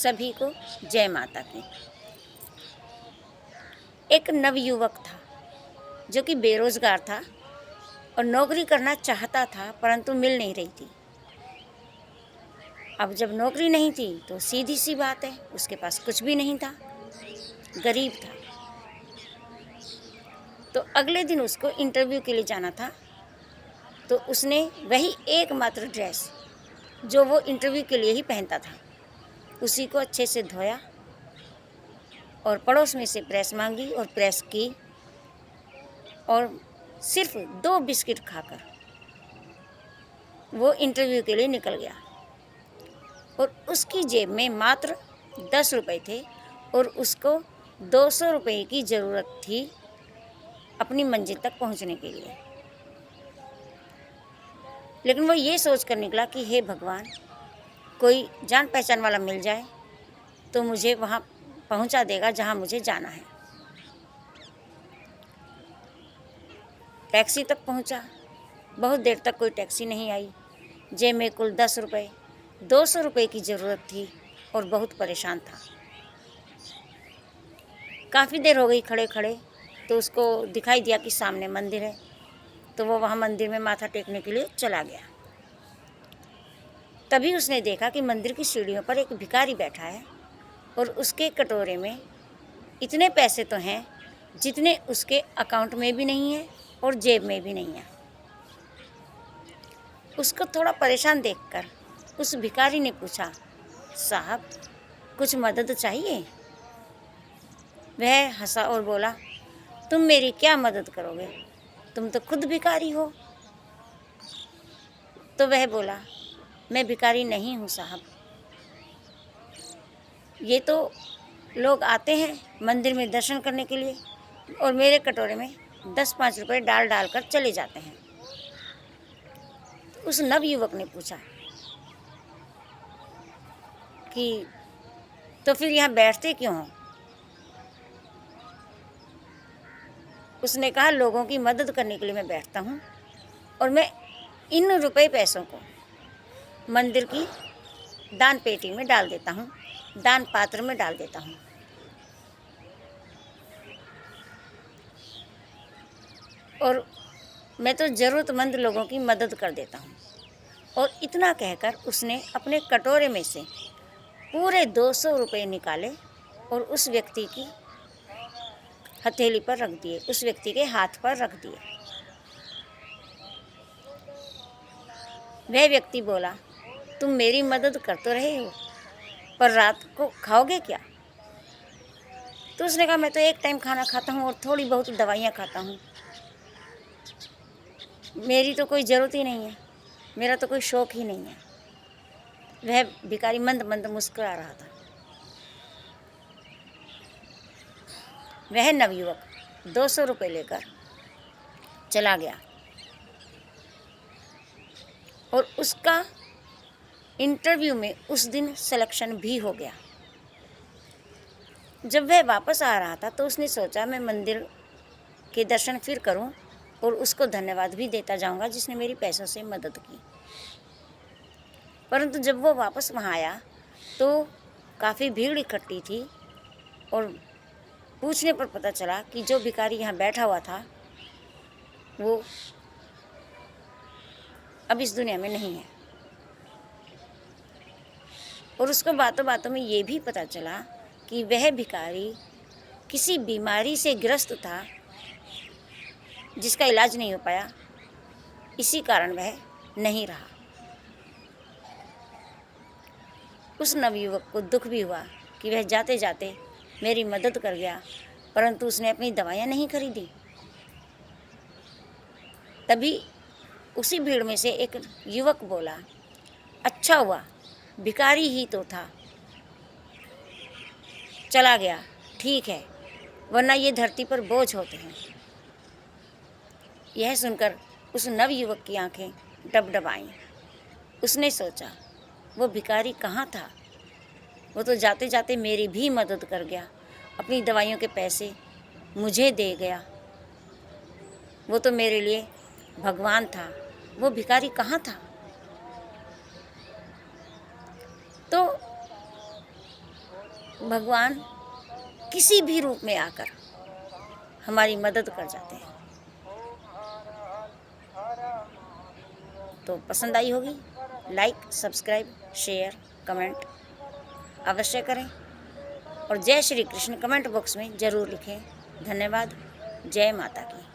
सभी को जय माता की। एक नवयुवक था जो कि बेरोजगार था और नौकरी करना चाहता था, परंतु मिल नहीं रही थी। अब जब नौकरी नहीं थी तो सीधी सी बात है, उसके पास कुछ भी नहीं था, गरीब था। तो अगले दिन उसको इंटरव्यू के लिए जाना था। तो उसने वही एकमात्र ड्रेस जो वो इंटरव्यू के लिए ही पहनता था, उसी को अच्छे से धोया और पड़ोस में से प्रेस मांगी और प्रेस की, और सिर्फ 2 बिस्किट खाकर वो इंटरव्यू के लिए निकल गया। और उसकी जेब में मात्र 10 रुपये थे और उसको 200 रुपये की ज़रूरत थी अपनी मंजिल तक पहुंचने के लिए। लेकिन वो ये सोच कर निकला कि हे भगवान, कोई जान पहचान वाला मिल जाए तो मुझे वहाँ पहुंचा देगा जहाँ मुझे जाना है। टैक्सी तक पहुंचा, बहुत देर तक कोई टैक्सी नहीं आई। जेब में कुल 10 रुपये, 200 रुपये की ज़रूरत थी और बहुत परेशान था। काफ़ी देर हो गई खड़े खड़े, तो उसको दिखाई दिया कि सामने मंदिर है, तो वो वहाँ मंदिर में माथा टेकने के लिए चला गया। तभी उसने देखा कि मंदिर की सीढ़ियों पर एक भिखारी बैठा है और उसके कटोरे में इतने पैसे तो हैं जितने उसके अकाउंट में भी नहीं है और जेब में भी नहीं है। उसको थोड़ा परेशान देखकर उस भिखारी ने पूछा, साहब कुछ मदद चाहिए? वह हंसा और बोला, तुम मेरी क्या मदद करोगे, तुम तो खुद भिखारी हो। तो वह बोला, मैं भिखारी नहीं हूँ साहब, ये तो लोग आते हैं मंदिर में दर्शन करने के लिए और मेरे कटोरे में 10-5 रुपये डाल डाल कर चले जाते हैं। तो उस नवयुवक ने पूछा कि तो फिर यहाँ बैठते क्यों हो? उसने कहा, लोगों की मदद करने के लिए मैं बैठता हूँ और मैं इन रुपए पैसों को मंदिर की दान पेटी में डाल देता हूँ, दान पात्र में डाल देता हूँ। और मैं तो ज़रूरतमंद लोगों की मदद कर देता हूँ। और इतना कहकर उसने अपने कटोरे में से पूरे 200 रुपये निकाले और उस व्यक्ति की हथेली पर रख दिए, उस व्यक्ति के हाथ पर रख दिए। वह व्यक्ति बोला, तुम मेरी मदद कर तो रहे हो, पर रात को खाओगे क्या? तो उसने कहा, मैं तो एक टाइम खाना खाता हूँ और थोड़ी बहुत दवाइयाँ खाता हूँ, मेरी तो कोई ज़रूरत ही नहीं है, मेरा तो कोई शौक़ ही नहीं है। वह भिखारी मंद मंद मुस्कुरा रहा था। वह नवयुवक 200 रुपये लेकर चला गया और उसका इंटरव्यू में उस दिन सिलेक्शन भी हो गया। जब वह वापस आ रहा था तो उसने सोचा, मैं मंदिर के दर्शन फिर करूं और उसको धन्यवाद भी देता जाऊंगा जिसने मेरी पैसों से मदद की। परंतु जब वो वापस वहाँ आया तो काफ़ी भीड़ इकट्ठी थी और पूछने पर पता चला कि जो भिखारी यहाँ बैठा हुआ था वो अब इस दुनिया में नहीं है। और उसको बातों बातों में ये भी पता चला कि वह भिखारी किसी बीमारी से ग्रस्त था जिसका इलाज नहीं हो पाया, इसी कारण वह नहीं रहा। उस नवयुवक को दुख भी हुआ कि वह जाते जाते मेरी मदद कर गया, परंतु उसने अपनी दवाइयाँ नहीं खरीदी। तभी उसी भीड़ में से एक युवक बोला, अच्छा हुआ भिखारी ही तो था, चला गया, ठीक है, वरना ये धरती पर बोझ होते हैं। यह सुनकर उस नवयुवक की आंखें डबडबाईं। उसने सोचा, वो भिखारी कहाँ था, वो तो जाते जाते मेरी भी मदद कर गया, अपनी दवाइयों के पैसे मुझे दे गया, वो तो मेरे लिए भगवान था, वो भिखारी कहाँ था? तो भगवान किसी भी रूप में आकर हमारी मदद कर जाते हैं। तो पसंद आई होगी, लाइक, सब्सक्राइब, शेयर, कमेंट अवश्य करें और जय श्री कृष्ण कमेंट बॉक्स में ज़रूर लिखें। धन्यवाद। जय माता की।